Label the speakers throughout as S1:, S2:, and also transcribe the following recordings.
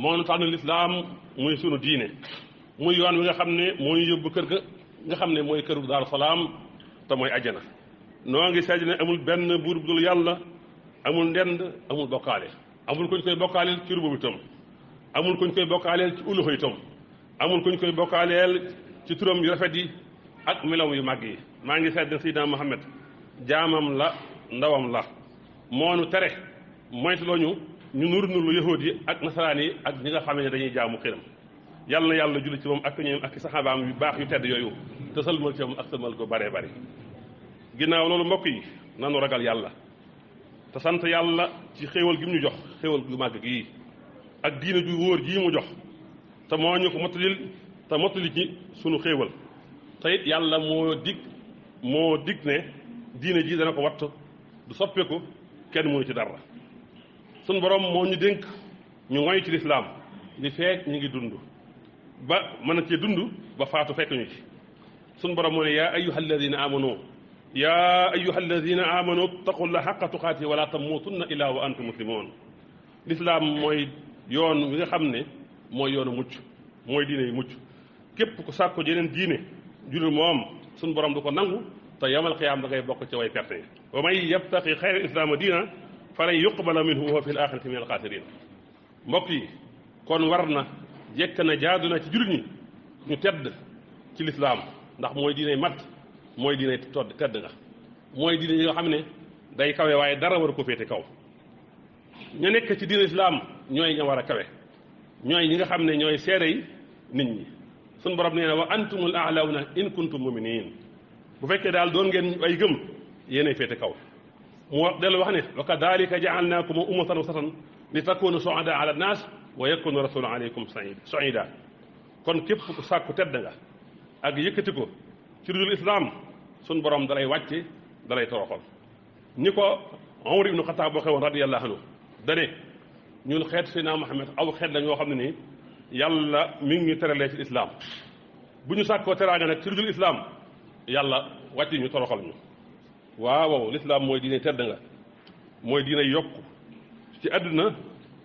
S1: moo nu tax na lislaam muy sunu diine muy yoon wi nga xam ne moo ñu yóbbu kër ga nga xam ne mooy këru Daaru Salaam te mooy ajjana noo ngi seede ne amul benn buur bu dul yàlla amul ndend amul bokkaale amul kuñ koy bokkaaleel ci rubu itam amul kuñ koy bokkaaleel ci uluhu itam amul kuñ koy bokkaaleel ci turam yu rafet yi ak melaw yu màgg yi maa ngi seede ne Seydina Muhammad jaamam la ndawam la moonu tere moytuloo ñu nur lu yahuud yi ak nasaraan yi ak ñi nga xam ne dañuy jaamu xiram yàlla na yàlla julli ci moom ak ñoom ak saxaabaam yu baax yu tedd yooyu te sëlmal ci moom ak sëlmal ko baree bari ginnaaw loolu mbokk yi nanu ragal yàlla te sant yàlla ci xéewal gi mu ñu jox xéewal gu màgg gii ak diina ju wóor jii mu jox te moo ñu ko mottalil te mottali ci sunu xéewal te it yàlla moo dig ne diina ji dana ko watt du soppeeku kenn mënu ci dara sunu borom moo ñu dénk ñu ngoy ci lislaam li feek ñu ngi dund ba mën a cee dund ba faatu fekk ñu ci sunu borom moo ne yaa ayyuha alladina amanu taqullaha xaqa tuqaati wala tamuutunna illa wa antum muslimun lislaam mooy yoon wi nga xam ne mooy yoonu mucc mooy diine yu mucc képp ku sàkko jeneen diine julul moom sunu borom du ko nangu te yamal xiyaam da ngay bokk ci way perte yi wa man yabtaqi xayra islaama diina falan yuqbala minhu wa huwa fi l axirati min alxaasirin mbokk yi kon war na jekk na jaadu na ci jullit ñi ñu tedd ci lislaam ndax mooy diinay mat mooy diinay tedd nga mooy diine yi nga xam ne day kawe waaye dara war ko féete kaw ñu nekk ci diine islaam ñooy ña war a kawe ñooy ñi nga xam ne ñooy seere yi nit ñi suñu borom nee na wa antumul a'lawna in kuntum muminin bu fekkee daal doon ngeen ay gëm yéenay féete kaw mu wax dellu wax ne wa kadalika ja'alnakum ummatan wasatan li takunu shuhada ala nas wa yakuna rasulu alaykum shahida kon képp ku sàkku tedd nga ak yëkkati ko ci dudul islam sun borom dalay wàcce dalay toroxal ni ko Umar ibnu Xataab boo xewoon radiyallahu anhu dane ñun xeet Seydina Muhammad aw xeet la ñoo xam ne nii yàlla mi ngi ñu teralee ci islam bu ñu sàkkoo teraanga nag ci dudul islam yàlla wàcc ñu toroxal ñu waaw lislaam mooy diine tedd nga mooy diine yokk ci àdduna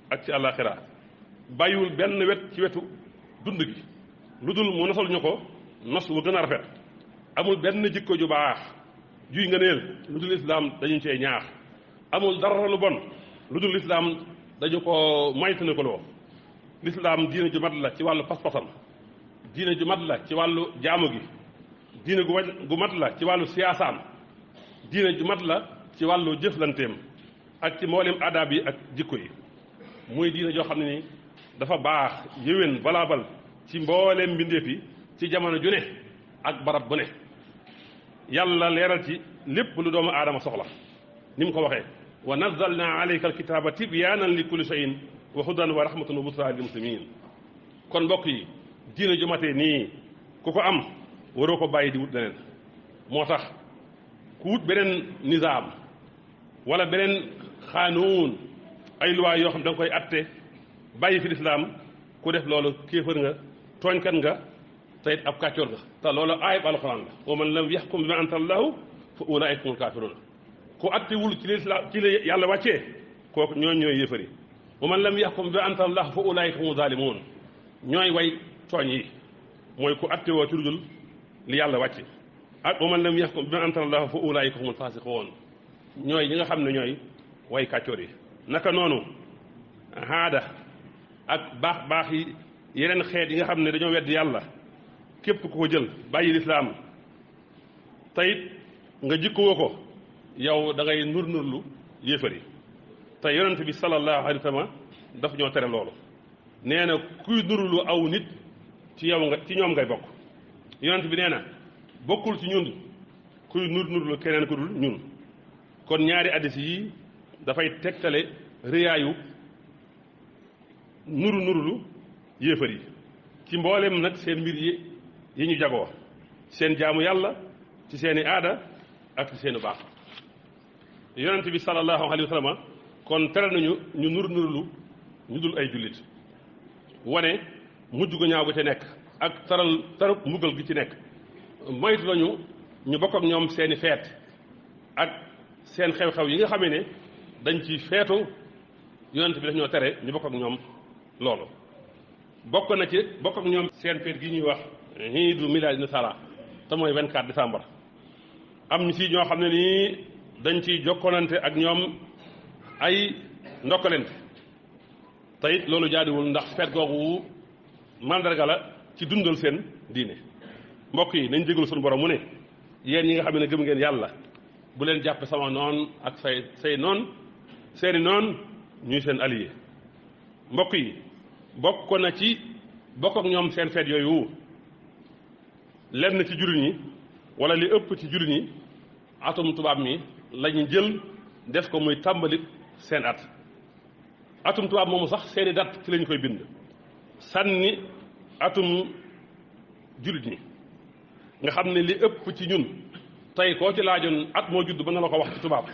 S1: ak ci àllaaxira bàyyiwul benn wet ci wetu dund gi lu dul mu nosal ñu ko nos wu gën a rafet amul benn jikko ju baax juy nga neel lu dul lislaam dañu cee ñaax amul dara lu bon lu dul lislaam dañu ko moytandi ko loo lislaam diine ju mat la ci wàllu pas-pasam diine ju mat la ci wàllu jaamu gi diine gu mat la ci wàllu siyaasaam diine ju mat la ci wàllu jëflanteem ak ci mboolem adab yi ak jikko yi muy diine joo xam ne ni dafa baax yéwén balaabal ci mboolem mbindeef yi ci jamono ju ne ak barab bu ne yàlla leeral ci lépp lu doomu aadama soxla ni mu ko waxee wa nazzalna alayka alkitaba tibyaanan li kulli shay'in wa hudan wa rahmatan wa busra lil muslimin kon mbokk yi diine ju matee nii ku ko am waroo ko bàyyi di wut leneen moo tax ku wut beneen nizaam wala beneen xaanuun ay luwaa yoo xam da nga koy atte bàyyi fi lislaam ku def loolu kéefër nga tooñkat nga te it ab kàccoor nga te loolu aayab alxuraan la wa man lam yaxkum bima anzalallahu fa ulaa'ika humul kaafiruun ku attewul ci lislaam ci la yàlla wàccee kooku ñooy yéefari wa man lam yaxkum bima anzalallahu fa ulaa'ika humu zaalimuun ñooy way tooñ yi mooy ku attewoo ci lu dul li yàlla wàcce ak wa man lam yaxkum bima anzalallahu fa ulaa'ika humul faasiquun ñooy ñi nga xam ne ñooy way kàccoor yi naka noonu haada ak baax yi yeneen xeet yi nga xam ne dañoo wedd yàlla képp ku ko jël bàyyi lislaam tayit nga jikkoo ko yow da ngay nurlu yéefari te yonent bi sallallahu alayhi wa sallam daf ñoo tere loolu nee na kuy nurlu aw nit ci ñoom ngay bokk yonent bi nee na bokkul ci ñun kuy nurlu keneen ku dul ñun kon ñaari addis yi dafay tegtale rëyaayu nurulu yéefar yi ci mboolem nag seen mbir yi ñu jagoo seen jaamu yàlla ci seeni aada ak ci seeni baax yonent bi sallallahu alayhi wa sallam kon tere nañu ñu nurulu ñu dul ay jullit wane mujj gu ñaaw gu ci nekk ak tarub mbugal gi ci nekk moytu nañu ñu bokk ak ñoom seeni feet ak seen xew-xew yi nga xamee ne dañ ci feetu yonent bi daf ñoo tere ñu bokk ak ñoom loolu bokk na ci bokk ak ñoom seen feet gi ñuy wax iidu milaad nasara te mooy 24 décembre am ñu si ñoo xam ne nii dañ ciy jokkalante ak ñoom ay ndokkalante te it loolu jaaduwul ndax feet googu mandarga la ci dundal seen diine. mbokk yi nañ jégalu suñu borom mu ne yéen ñi nga xam ne gëm ngeen yàlla bu leen jàppe sama noon ak say noon seeni noon ñuy seen allié. mbokk yi bokk na ci bokk ak ñoom seen feet yooyu lenn ci jullit ñi wala li ëpp ci jullit ñi atum tubaab mi lañu jël def ko muy tàmbali seen at. atum tubaab moomu sax seeni dat ci lañ koy bind sànni atum jullit ñi nga xam ne li ëpp ci ñun tey koo ci laajoon at moo judd mën na la ko wax ci tubaab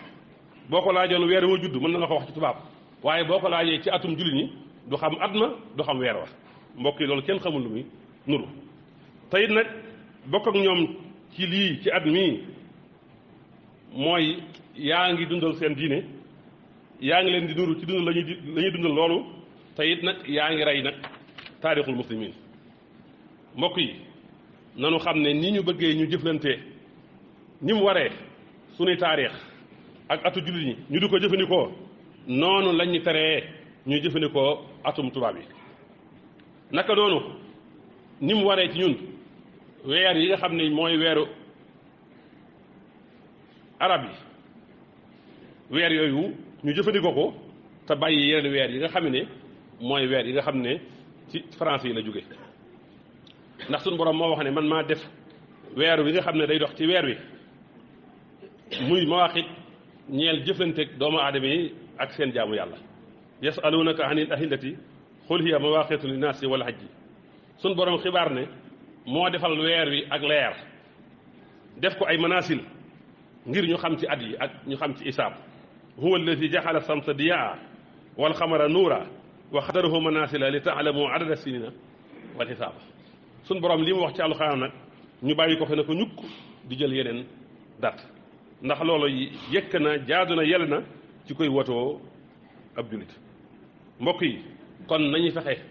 S1: boo ko laajoon weer moo judd mën na la ko wax ci tubaab waaye boo ko laajee ci atum jullit ñi du xam at ma du xam weer wa. mbokk yi loolu kenn xamul lu muy nuru te it nag bokk ak ñoom ci lii ci at mii mooy yaa ngi dundal seen diine yaa ngi leen di nuru ci dund la ñuy dundal loolu te it nag yaa ngi rey nag taarixul muslimin. mbokk yi nanu xam ne ni ñu bëggee ñu jëflante ni mu waree sunuy taarix ak atu jullit ñi ñu di ko jëfandikoo noonu lañ ñu teree ñuy jëfandikoo atum tubaab yi. naka noonu ni mu waree ci ñun weer yi nga xam ne mooy weeru arab yi weer yooyu ñu jëfandikoo ko te bàyyi yeneen weer yi nga xam ne mooy weer yi nga xam ne ci français yi la jóge ndax suñu borom moo wax ne man maa def weer wi nga xam ne day dox ci weer wi muy mawaqit ñeel jëflanteeg doomu aadama yi ak seen jaamu yàlla. yasalunaka anil ahillati xul hiya mawaqitu linnaasi wal hajji suñu borom xibaar ne moo defal weer wi ak leer def ko ay manasil ngir ñu xam ci at yi ak ñu xam ci isaab. huwa alladi jaxala samsa diyaa wal xamara nuura wa xadarahu manasila li taalamu adada sinina wal xisaaba. suñ borom li mu wax ci alxuraan nag ñu bàyyi ko fe ne ko ñukk di jël yeneen dat ndax loolu yëkk na jaadu na yel na ci koy wotoo ab jullit. mbokk yi kon nañuy fexe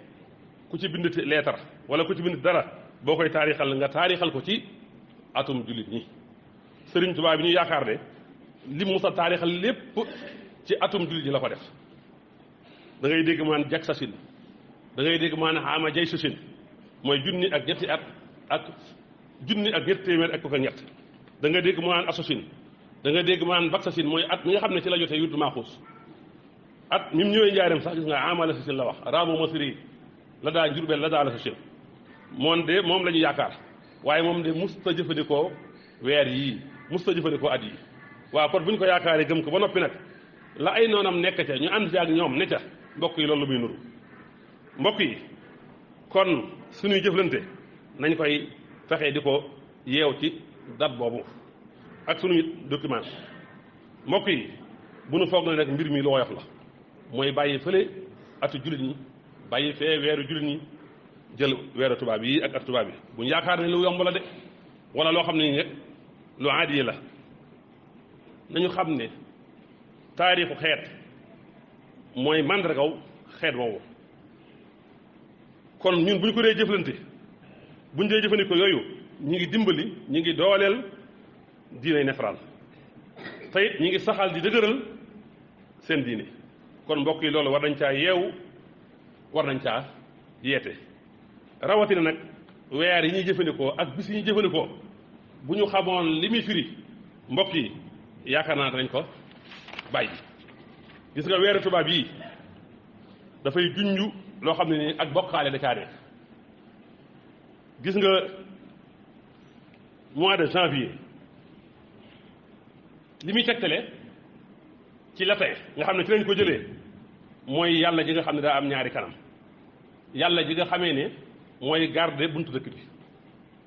S1: ku ci bind leetar wala ku ci bind dara boo koy taarixal nga taarixal ko ci atum jullit ñi. Sëriñ Tuubaa bi ñu yaakaar ne li mu musa taarixal lépp ci atum jullit ñi la ko def. da ngay dégg maan jak sasin da ngay dégg maan xaama jay sasin mooy junni ak ñetti at ak junni ak ñetti téeméer ak ko ñett. da nga dégg mu naan asosin da nga dégg mu naan baksasin mooy at mi nga xam ne ci la jotee yurdu maaxuus. at mi mu ñëwee njaareem sax gis nga amala sasin la wax raamu masiri la daa njurbel la daa la sasin moom la ñu yaakaar waaye moom de musta jëfandikoo weer yii musta jëfandikoo at yi. waaw kon bu ñu ko yaakaaree gëm ko ba noppi nag la ay noonam nekk ca ñu ànd ci ak ñoom ne ca mbokk yi loolu la muy nuru. mbokk yi kon suñuy jëflante nañ koy fexe di ko yeew ci date boobu ak suñuy document. mbokk yi bu nu foog na rek mbir mi lu woyof la mooy bàyyi fële atu jullit ñi bàyyi fee weeru jullit ñi jël weeru tubaab yi ak atu tubaab yi bu ñu yaakaar ne lu yomb la de wala loo xam ne nii rek lu aadi la. nañu xam ne taarixu xeet mooy màndargaw xeet woowu. kon ñun bu ñu ko dee jëflante bu ñu dee jëfandikoo yooyu ñi ngi dimbali ñi ngi dooleel diiney nasaraan te it ñi ngi saxal di dëgëral seen diine. kon mbokk yi loolu war nañ caa yeewu war nañ caa yeete rawatina nag weer yi ñuy jëfandikoo ak bis yi ñuy jëfandikoo bu ñu xamoon li muy firi mbokk yi yaakaar naa danañ ko bàyyi. gis nga weeru tubaab yi dafay junju loo xam ne nii ak bokkaale da caa nekk. gis nga mois de janvier li muy tegtale ci latin nga xam ne ci lañ ko jëlee mooy yàlla ji nga xam ne daa am ñaari kanam yàlla ji nga xamee ne mooy garder buntu dëkk bi.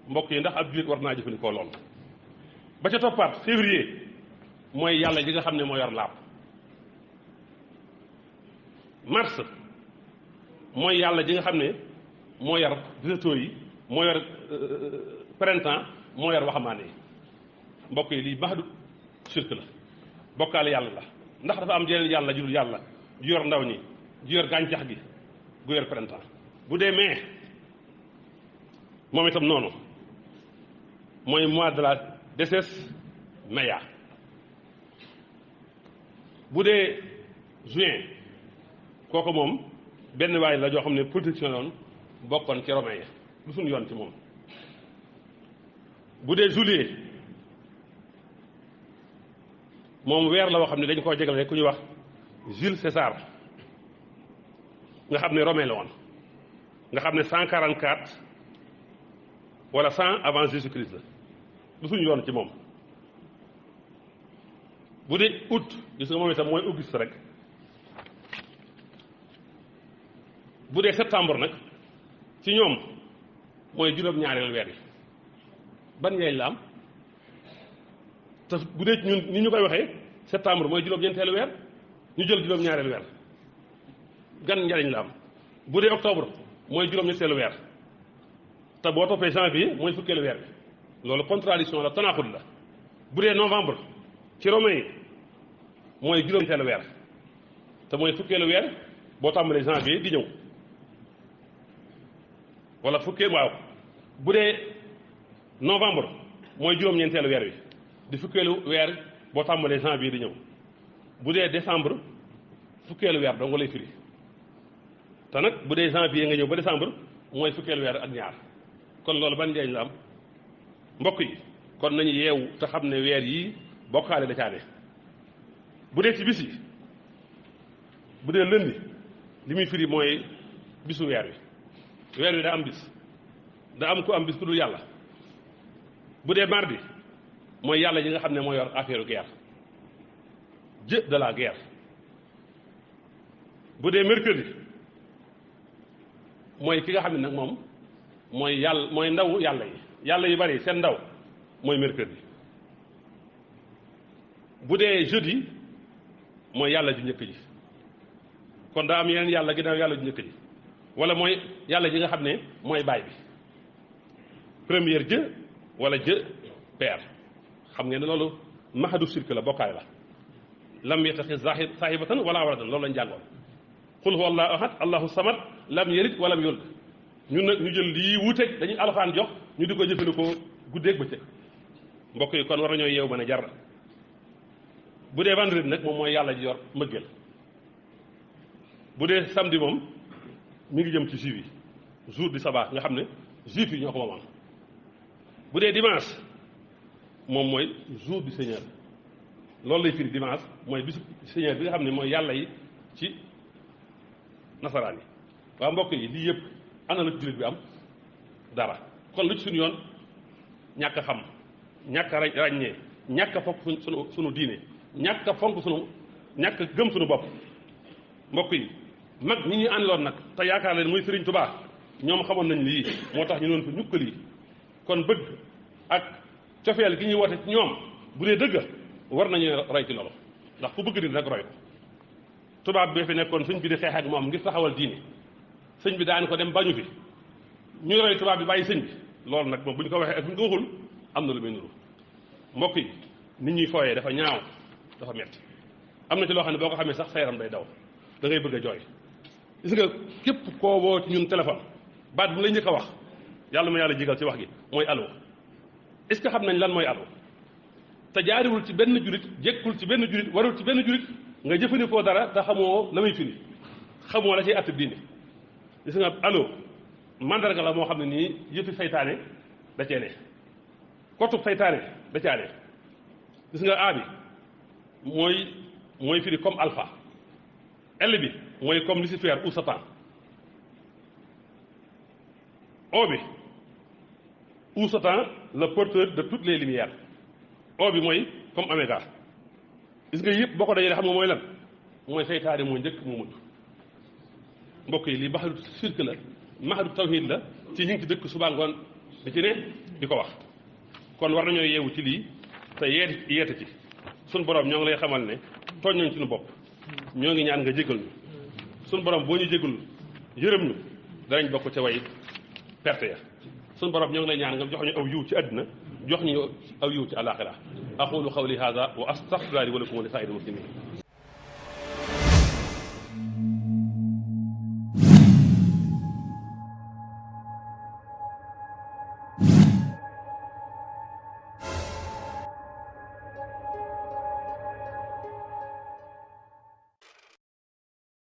S1: mbokk yi ndax ab jullit war naa jëfandikoo lool. ba ca toppaat février mooy yàlla ji nga xam ne moo yor laab. mars mooy yàlla ji nga xam ne moo yor végétaux yi moo yor printemps moo yor waxambaane yi. mbokk yi lii baxdu shirk la bokkaale yàlla la ndax dafa am jeneen yàlla ju dul yàlla ju yor ndaw ñi ju yor gàncax gi gu yor printemps. bu dee mai moom itam noonu mooy mois de la décès maya. bu dee juin kooku moom benn waay la joo xam ne politicien loon bokkoon ci romain ya lu suñu yoon ci moom. bu dee juillet moom weer la woo xam ne dañ koo jégal rek ku ñuy wax Jules César nga xam ne romain la woon nga xam ne 144 wala 100 avant Jésus-Christ la lu suñu yoon ci moom. bu dee août gis nga moom itam mooy Auguste rek. bu dee septembre nag ci ñoom mooy juróom-ñaareelu weer yi ban njëriñ la am te bu dee ñun ni ñu koy waxee septembre mooy juróom-ñeenteelu weer ñu jël juróom-ñaareelu weer gan njëriñ la am. bu dee octobre mooy juróom-ñetteelu weer te boo toppee janvier mooy fukkeelu weer bi loolu contradiction la tanaaxud la. bu dee novembre ci romain yi mooy juróom-ñetteelu weer te mooy fukkeelu weer boo tàmbalee janvier di ñëw wala fukkeel waaw. bu dee novembre mooy juróom-ñeenteelu weer wi di fukkeelu weer boo tàmbalee janvier di ñëw. bu dee décembre fukkeelu weer dong lay firi te nag bu dee janvier nga ñëw ba décembre mooy fukkeelu weer ak ñaar kon loolu ban njëriñ la am mbokk yi. kon nañu yeewu te xam ne weer yii bokkaale da caane. bu dee ci bis yi bu dee lundi li muy firi mooy bisu weer wi daa am bis da am ku am bis ku dul yàlla. bu dee mardi mooy yàlla yi nga xam ne moo yor affaire guerre Dieu de la guerre. bu dee mercredi mooy ki nga xam ne nag moom mooy yàlla mooy ndaw yàlla yu bari seen ndaw mooy mercredi. bu dee jeudi mooy yàlla ju njëkk ji kon daa am yeneen yàlla ginnaaw yàlla ju njëkk ji wala mooy yàlla ji nga xam ne mooy baay bi première Dieu wala Dieu père xam ngeen ne loolu mahadu sirk la bokkaale la. lam yattaxis saahibatan wala waladan loolu lañ jàngoon. qul huwa allahu ahad allahu samad lam yalid walam yulad ñun nag ñu jël lii wuuteeg dañuy alxuraan jox ñu di ko jëfandikoo guddeeg bëccëg mbokk yi kon war nañoo yeew mën a jar. bu dee vendredi nag moom mooy yàlla ji yor mbëggeel. bu dee samedi moom mi ngi jëm ci juif yi jour du sabbat nga xam ne juif yi ñoo ko moomoon. bu dee dimanche moom mooy jour du Seigneur loolu lay firi dimanche mooy bisu Seigneur bi nga xam ne mooy yàlla yi ci nasaraan yi. waa mbokk yi lii yëpp ana la jullit bi am dara kon lu ci suñu yoon ñàkk a xam ñàkk a ràññee ñàkk a fonk sunu diine ñàkk a fonk sunu ñàkk a gëm sunu bopp. mbokk yi mag ñi ñu àndoon nag te yaakaar leen muy Serigne Touba ñoom xamoon nañ lii moo tax ñu doon ko ñukkal yi kon bëgg ak cofeel gi ñuy woote ci ñoom bu dee dëgg war nañu roy ci loolu ndax ku bëgg nit rek roy ko. tubaab bi fi nekkoon sëñ bi di xeex ak moom ngir taxawal diine sëñ bi daan ko dem bañu fi ñu roy tubaab bi bàyyi sëñ bi loolu nag moom bu ñu ko waxee ak bu ñu ko waxul am na lu muy nuru. mbokk yi nit ñuy fooyee dafa ñaaw dafa metti am na ci loo xam ne boo ko xamee sax sa yaram day daw da ngay bëgg a jooy. gis nga képp koo woo ci ñun téléphone baat bu la njëkk a wax yàlla ma yàlla jigal ci wax gi mooy allo est-ce que xam nañ lan mooy allo te jaariwul ci benn julit jekkul ci benn julit warul ci benn julit nga jëfandikoo dara te xamoo la muy firi xamoo la ciy att diine. gis nga allo mandarga la moo xam ne nii yëfi saytaane da cee ne kotub saytaane da caa ne. gis nga a bi mooy firi comme alpha L bi mooy comme Lucifer ou Satan O bi ou Satan le porteur de toutes les lumières O bi mooy comme Oméga. gis nga yëpp boo ko dajee xam nga mooy lan mooy seytaane moo njëkk moo mujj. mbokk yi lii baxadu sirk la maxadu tawhid la ci ñu ngi ci dëkk suba ngoon da ci ne di ko wax kon war nañoo yeewu ci lii te yeete ci sun borom ñoo ngi lay xamal ne tooñ nañ suñu bopp ñoo ngi ñaan nga jégal ñu sun borom boo ñu jégal yërëm ñu danañ bokk ca way perte ya sun borom ñoo ngi lay ñaan nga jox ñu aw yiw ci àddina jox ñu aw yiw ci àllaaxira aqulu qawli hada wa astaghfirullahi wa lakum wa li saa'iril muslimin